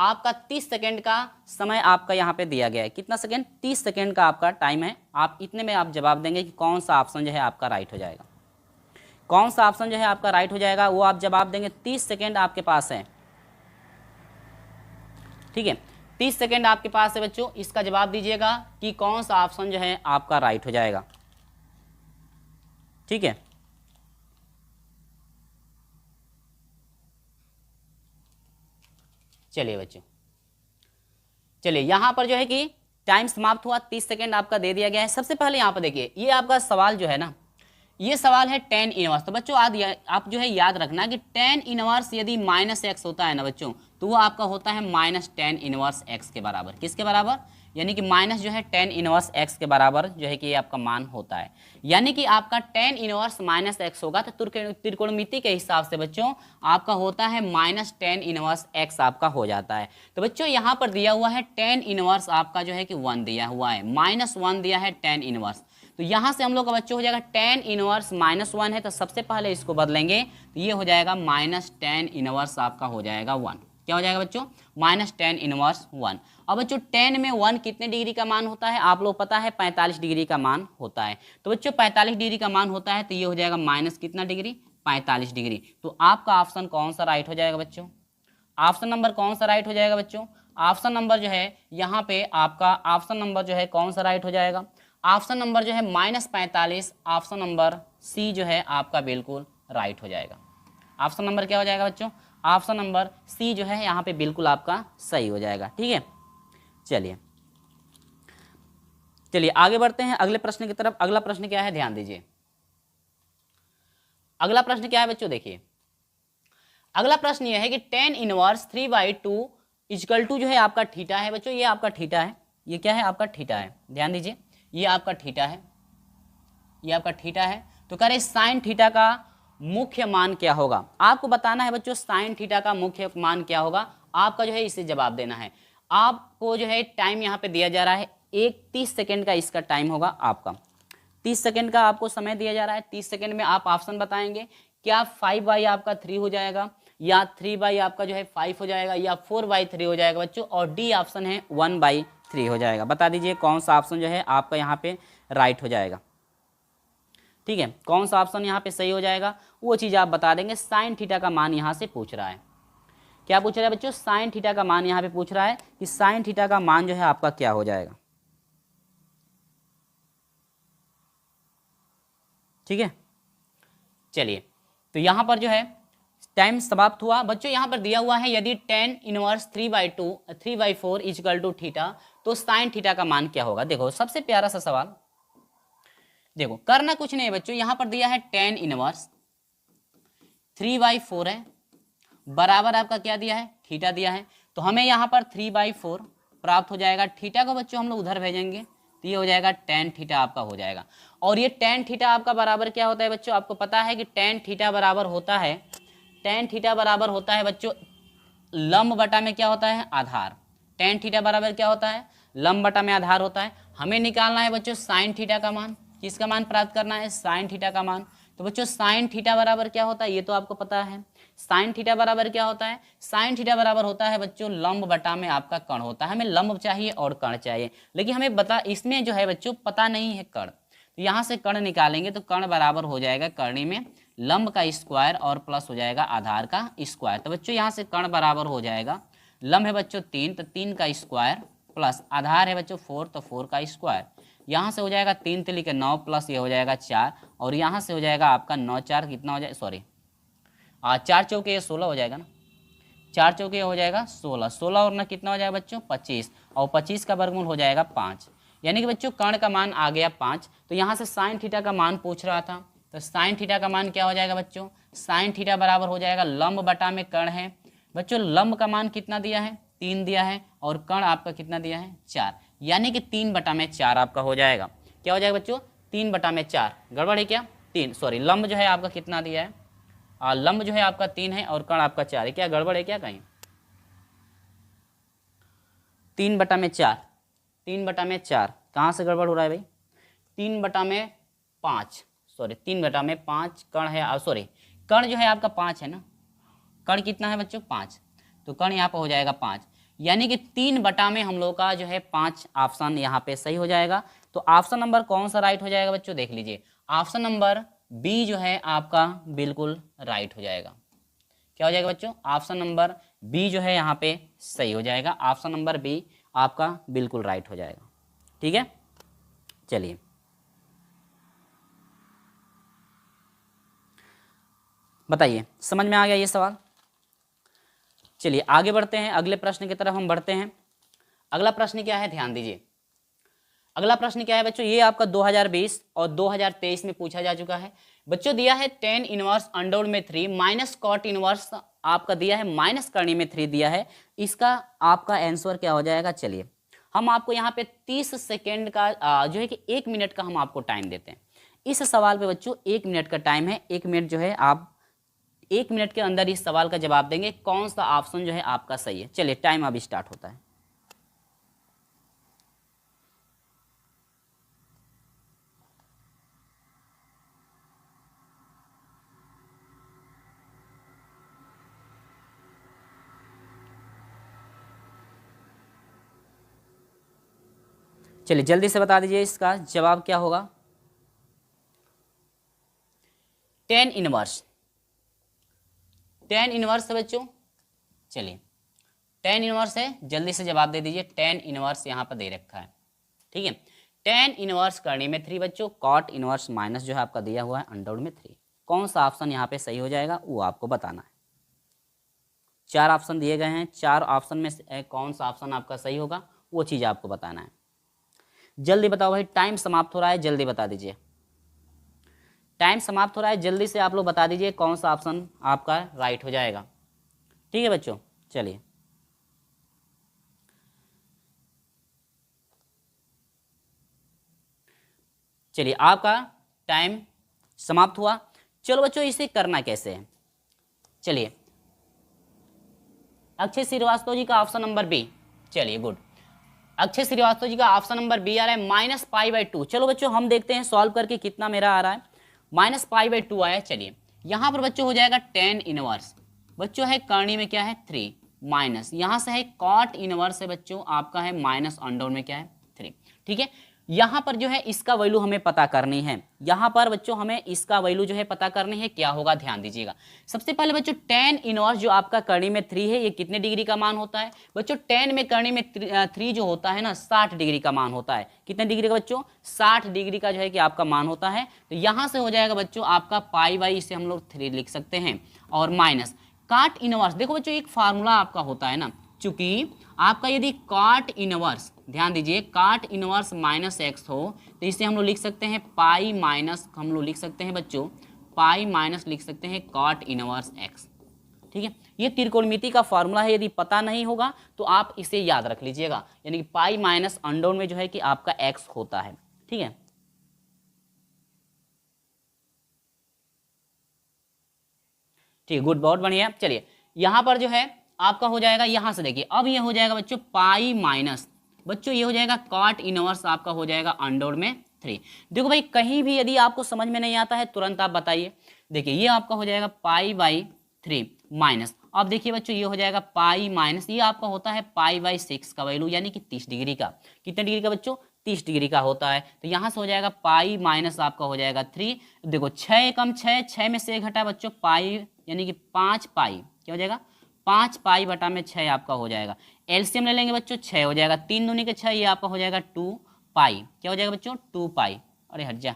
आपका 30 सेकेंड का समय आपका यहाँ पे दिया गया है। कितना सेकेंड? 30 सेकेंड का आपका टाइम है। आप इतने में आप जवाब देंगे कि कौन सा ऑप्शन जो है आपका राइट हो जाएगा। कौन सा ऑप्शन जो है आपका राइट हो जाएगा वो आप जवाब देंगे। 30 सेकेंड आपके पास है, ठीक है, 30 सेकेंड आपके पास है बच्चों। इसका जवाब दीजिएगा कि कौन सा ऑप्शन जो है आपका राइट हो जाएगा, ठीक है। चलिए बच्चों, चलिए यहाँ पर जो है कि टाइम समाप्त हुआ, 30 सेकेंड आपका दे दिया गया है। सबसे पहले यहाँ पर देखिए, ये आपका सवाल जो है ना, ये सवाल है tan इनवर्स। तो बच्चों आप जो है याद रखना कि tan इनवर्स यदि -x होता है ना बच्चों, तो वो आपका होता है -tan इनवर्स x के बराबर। किसके बराबर? यानी कि माइनस जो है tan इनवर्स x के बराबर जो है कि ये आपका मान होता है। यानी कि आपका tan इनवर्स -x होगा तो त्रिकोणमिति के हिसाब से बच्चों आपका होता है -tan इनवर्स x आपका हो जाता है। तो बच्चों यहाँ पर दिया हुआ है tan इनवर्स आपका जो है कि 1 दिया हुआ है, -1 दिया है tan इनवर्स। तो यहाँ से हम लोग का बच्चों हो जाएगा tan इनवर्स -1 है, तो सबसे पहले इसको बदलेंगे तो ये हो जाएगा -tan इनवर्स आपका हो जाएगा 1। क्या हो जाएगा बच्चों? -tan inverse 1। अब बच्चों tan में 1 कितने डिग्री का मान होता है? आप लोग पता है 45 डिग्री का मान होता है। तो बच्चों 45 डिग्री का मान होता है, तो ये हो जाएगा माइनस कितना डिग्री? 45 डिग्री। तो आपका ऑप्शन कौन सा राइट हो जाएगा बच्चों? ऑप्शन नंबर कौन सा राइट हो जाएगा बच्चों? ऑप्शन नंबर जो है यहाँ पे आपका ऑप्शन नंबर जो है कौन सा राइट हो जाएगा? ऑप्शन नंबर जो है -45, ऑप्शन नंबर सी जो है आपका बिल्कुल राइट हो जाएगा। ऑप्शन नंबर क्या हो जाएगा बच्चों? ऑप्शन नंबर सी जो है यहाँ पे बिल्कुल आपका सही हो जाएगा, ठीक है। चलिए चलिए आगे बढ़ते हैं अगले प्रश्न की तरफ। अगला प्रश्न क्या है, ध्यान दीजिए। अगला प्रश्न क्या है बच्चों? देखिए अगला प्रश्न यह है कि tan इनवर्स 3/2 इक्वल टू जो है आपका थीटा है बच्चों। ये आपका थीटा है, ये क्या है आपका थीटा है, ध्यान दीजिए, ये आपका थीटा है, ये आपका थीटा है। तो कह रहे साइन थीटा का मुख्य मान क्या होगा? आपको बताना है बच्चों साइन थीटा का मुख्य मान क्या होगा। आपका जो है इसे जवाब देना है। आपको जो है टाइम यहाँ पे दिया जा रहा है 30 सेकेंड का इसका टाइम होगा आपका। 30 सेकेंड का आपको समय दिया जा रहा है। 30 सेकेंड में आप ऑप्शन बताएंगे, क्या 5/3 आपका 3 हो जाएगा, या 3/3 आपका जो है 5 हो जाएगा, या 4/3 हो जाएगा बच्चों, और डी ऑप्शन है 1/3 हो जाएगा। बता दीजिए कौन सा ऑप्शन जो है आपका यहाँ पे राइट हो जाएगा, ठीक है। कौन सा ऑप्शन यहाँ पे सही हो जाएगा वो चीज़ आप बता देंगे। साइन थीटा का मान यहाँ से पूछ रहा है। क्या पूछ रहा है बच्चों? साइन थीटा का मान यहाँ पे पूछ रहा है कि साइन थीटा का मान जो है आपका क्या हो जाएगा, ठीक है। चलिए तो यहाँ पर जो है टाइम समाप्त हुआ बच्चों। यहाँ पर दिया हुआ है यदि tan inverse 3/4 equal to theta, तो साइन थीटा का मान क्या होगा? देखो सबसे प्यारा सा सवाल, देखो करना कुछ नहीं है बच्चों। यहाँ पर दिया है tan इनवर्स 3/4 है, बराबर आपका क्या दिया है? थीटा दिया है। तो हमें यहाँ पर 3/4 प्राप्त हो जाएगा। थीटा को बच्चों हम लोग उधर भेजेंगे तो ये हो जाएगा tan थीटा आपका हो जाएगा। और ये tan थीटा आपका बराबर क्या होता है बच्चों? आपको पता है कि tan थीटा बराबर होता है, tan थीटा बराबर होता है बच्चों लंब बटा में क्या होता है? आधार। tan थीटा बराबर क्या होता है? लंब बटा में आधार होता है। हमें निकालना है बच्चों साइन थीटा का मान। किसका मान प्राप्त करना है? साइन थीटा का मान। तो बच्चों साइन थीटा बराबर क्या होता है? ये तो आपको पता है। साइन थीटा बराबर क्या होता है? साइन थीटा बराबर होता है बच्चों लंब बटा में आपका कर्ण होता है। हमें लंब चाहिए और कर्ण चाहिए, लेकिन हमें बता इसमें जो है बच्चों पता नहीं है कर्ण। तो यहाँ से कर्ण निकालेंगे तो कर्ण बराबर हो जाएगा कर्णी में लंब का स्क्वायर और प्लस हो जाएगा आधार का स्क्वायर। तो बच्चों यहाँ से कर्ण बराबर हो जाएगा, लंब है बच्चों 3 तो 3 का स्क्वायर प्लस आधार है बच्चों 4 तो 4 का स्क्वायर। यहाँ से हो जाएगा 3 तिली के 9 प्लस ये हो जाएगा 4, और यहाँ से हो जाएगा आपका 9 4 कितना हो जाएगा, सॉरी 4 चौके 16 हो जाएगा ना, 4 चौके हो जाएगा 16, 16 और ना कितना हो जाएगा बच्चों 25, और 25 का वर्गमूल हो जाएगा 5। यानी कि बच्चों कर्ण का मान आ गया 5। तो यहाँ से साइन थीटा का मान पूछ रहा था, तो साइन थीटा का मान क्या हो जाएगा बच्चों? साइन थीटा बराबर हो जाएगा लंब बटा में कर्ण है बच्चों। लंब का मान कितना दिया है? 3 दिया है, और कर्ण आपका कितना दिया है? 4, यानी कि 3/4 आपका हो जाएगा। क्या हो जाएगा बच्चों? 3/4। गड़बड़ है क्या? 3 सॉरी लंब जो है आपका कितना दिया है? लंब जो है आपका 3 है और कर्ण आपका 4 है। क्या गड़बड़ है क्या कहीं? 3/4, 3/4 कहाँ से गड़बड़ हो रहा है भाई? 3/5 सॉरी 3/5 कर्ण है, सॉरी कर्ण जो है आपका 5 है ना। कर्ण कितना है बच्चों? 5। तो कर्ण यहाँ पर हो जाएगा 5, यानी कि 3 में हम लोग का जो है 5 ऑप्शन यहाँ पे सही हो जाएगा। तो ऑप्शन नंबर कौन सा राइट हो जाएगा बच्चों, देख लीजिए, ऑप्शन नंबर बी जो है आपका बिल्कुल राइट हो जाएगा। क्या हो जाएगा बच्चों, ऑप्शन नंबर बी जो है यहाँ पे सही हो जाएगा। ऑप्शन नंबर बी आपका बिल्कुल राइट हो जाएगा। ठीक है, चलिए बताइए, समझ में आ गया ये सवाल। चलिए आगे बढ़ते हैं, अगले प्रश्न की तरफ हम बढ़ते हैं। अगला प्रश्न क्या है, ध्यान दीजिए। अगला प्रश्न क्या है बच्चों, ये आपका 2020 और 2023 में पूछा जा चुका है बच्चों। दिया है tan इनवर्स अंडर में 3 माइनस कॉट इनवर्स आपका दिया है माइनस करनी में 3 दिया है। इसका आपका आंसर क्या हो जाएगा। चलिए हम आपको यहाँ पे 30 सेकेंड का जो है कि 1 मिनट का हम आपको टाइम देते हैं। इस सवाल पे बच्चों 1 मिनट का टाइम है। 1 मिनट जो है आप 1 मिनट के अंदर इस सवाल का जवाब देंगे, कौन सा ऑप्शन जो है आपका सही है। चलिए टाइम अभी स्टार्ट होता है। चलिए जल्दी से बता दीजिए इसका जवाब क्या होगा। tan इनवर्स है बच्चों। चलिए tan इनवर्स है, जल्दी से जवाब दे दीजिए। tan इनवर्स यहाँ पर दे रखा है, ठीक है। tan इनवर्स करने में 3 बच्चों, कॉट इनवर्स माइनस जो है आपका दिया हुआ है अंडर में 3। कौन सा ऑप्शन यहाँ पे सही हो जाएगा वो आपको बताना है। 4 ऑप्शन दिए गए हैं, 4 ऑप्शन में से कौन सा ऑप्शन आपका सही होगा वो चीज़ आपको बताना है। जल्दी बताओ भाई, टाइम समाप्त हो रहा है, जल्दी बता दीजिए। टाइम समाप्त हो रहा है, जल्दी से आप लोग बता दीजिए कौन सा ऑप्शन आपका राइट हो जाएगा। ठीक है बच्चों, चलिए चलिए आपका टाइम समाप्त हुआ। चलो बच्चों इसे करना कैसे है। चलिए अक्षय श्रीवास्तव जी का ऑप्शन नंबर बी। चलिए गुड, अक्षय श्रीवास्तव जी का ऑप्शन नंबर बी आ रहा है -π/2। चलो बच्चों हम देखते हैं सॉल्व करके कितना मेरा आ रहा है। -π/2 आया। चलिए यहाँ पर बच्चों हो जाएगा tan इनवर्स, बच्चों है करनी में क्या है 3 माइनस, यहाँ से है कॉट इनवर्स है बच्चों आपका है माइनस अंडर में क्या है 3। ठीक है, यहाँ पर जो है इसका वैल्यू हमें पता करनी है। यहाँ पर बच्चों हमें इसका वैल्यू जो है पता करनी है, क्या होगा ध्यान दीजिएगा। सबसे पहले बच्चों tan इनवर्स जो आपका करनी में 3 है, ये कितने डिग्री का मान होता है बच्चों। tan में करनी में 3 जो होता है ना 60 डिग्री का मान होता है। कितने डिग्री का बच्चों, 60 डिग्री का जो है कि आपका मान होता है। तो यहाँ से हो जाएगा बच्चों आपका π/, इसे हम लोग 3 लिख सकते हैं, और माइनस काट इनवर्स। देखो बच्चों एक फार्मूला आपका होता है ना, चूंकि आपका यदि काट इनवर्स, ध्यान दीजिए, काट इनवर्स -x हो तो इसे हम लोग लिख सकते हैं पाई माइनस, हम लोग लिख सकते हैं बच्चों पाई माइनस लिख सकते हैं काट इनवर्स x। ठीक है, ये त्रिकोणमिति का फॉर्मूला है, यदि पता नहीं होगा तो आप इसे याद रख लीजिएगा, यानी कि पाई माइनस अंडर में जो है कि आपका x होता है। ठीक है, ठीक है, गुड, बहुत बढ़िया। चलिए यहाँ पर जो है आपका हो जाएगा, यहाँ से देखिए अब ये हो जाएगा बच्चों पाई माइनस, बच्चों ये हो जाएगा कॉट इनवर्स आपका हो जाएगा अंडर में 3। देखो भाई कहीं भी यदि आपको समझ में नहीं आता है तुरंत आप बताइए। देखिए ये आपका हो जाएगा π/3 माइनस, अब देखिए बच्चों ये हो जाएगा पाई माइनस, ये आपका होता है π/6 का वैल्यू, यानी कि 30 डिग्री का। कितने डिग्री का बच्चों, 30 डिग्री का होता है। तो यहाँ से हो जाएगा पाई माइनस आपका हो जाएगा 3। देखो 6 कम 6, 6 में से घटा बच्चों पाई, यानी कि 5 पाई, क्या हो जाएगा 5 पाई बटा में 6 आपका हो जाएगा। एलसीएम ले लेंगे बच्चों, 6 हो जाएगा, 3 दूनी के 6, ये आपका हो जाएगा 2 पाई। क्या हो जाएगा बच्चों 2 पाई, अरे हट जा,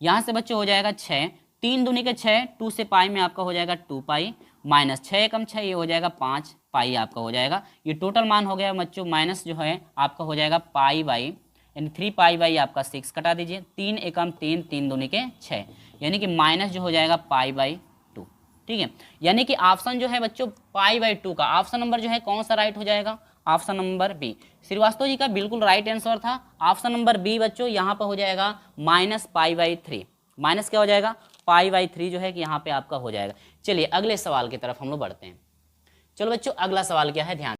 यहाँ से बच्चों हो जाएगा 6, 3 दूनी के 6, 2 से पाई में आपका हो जाएगा 2 पाई, माइनस 6 कम 6, ये हो जाएगा 5 पाई आपका हो जाएगा। ये टोटल मान हो गया बच्चों, माइनस जो है आपका हो जाएगा π/, यानी 3 पाई आपका 6 कटा दीजिए, 3 एकम 3, 3 दूनी के 6, यानी कि माइनस जो हो जाएगा π/2। ठीक है, यानी कि ऑप्शन जो है बच्चों π/2 का ऑप्शन नंबर जो है कौन सा राइट हो जाएगा, option number B. Srivastava ji का बिल्कुल राइट आंसर था ऑप्शन नंबर बी बच्चों। यहाँ पर हो जाएगा -π/3, माइनस क्या हो जाएगा π/3 जो है कि यहाँ पे आपका हो जाएगा। चलिए अगले सवाल की तरफ हम लोग बढ़ते हैं। चलो बच्चों अगला सवाल क्या है, ध्यान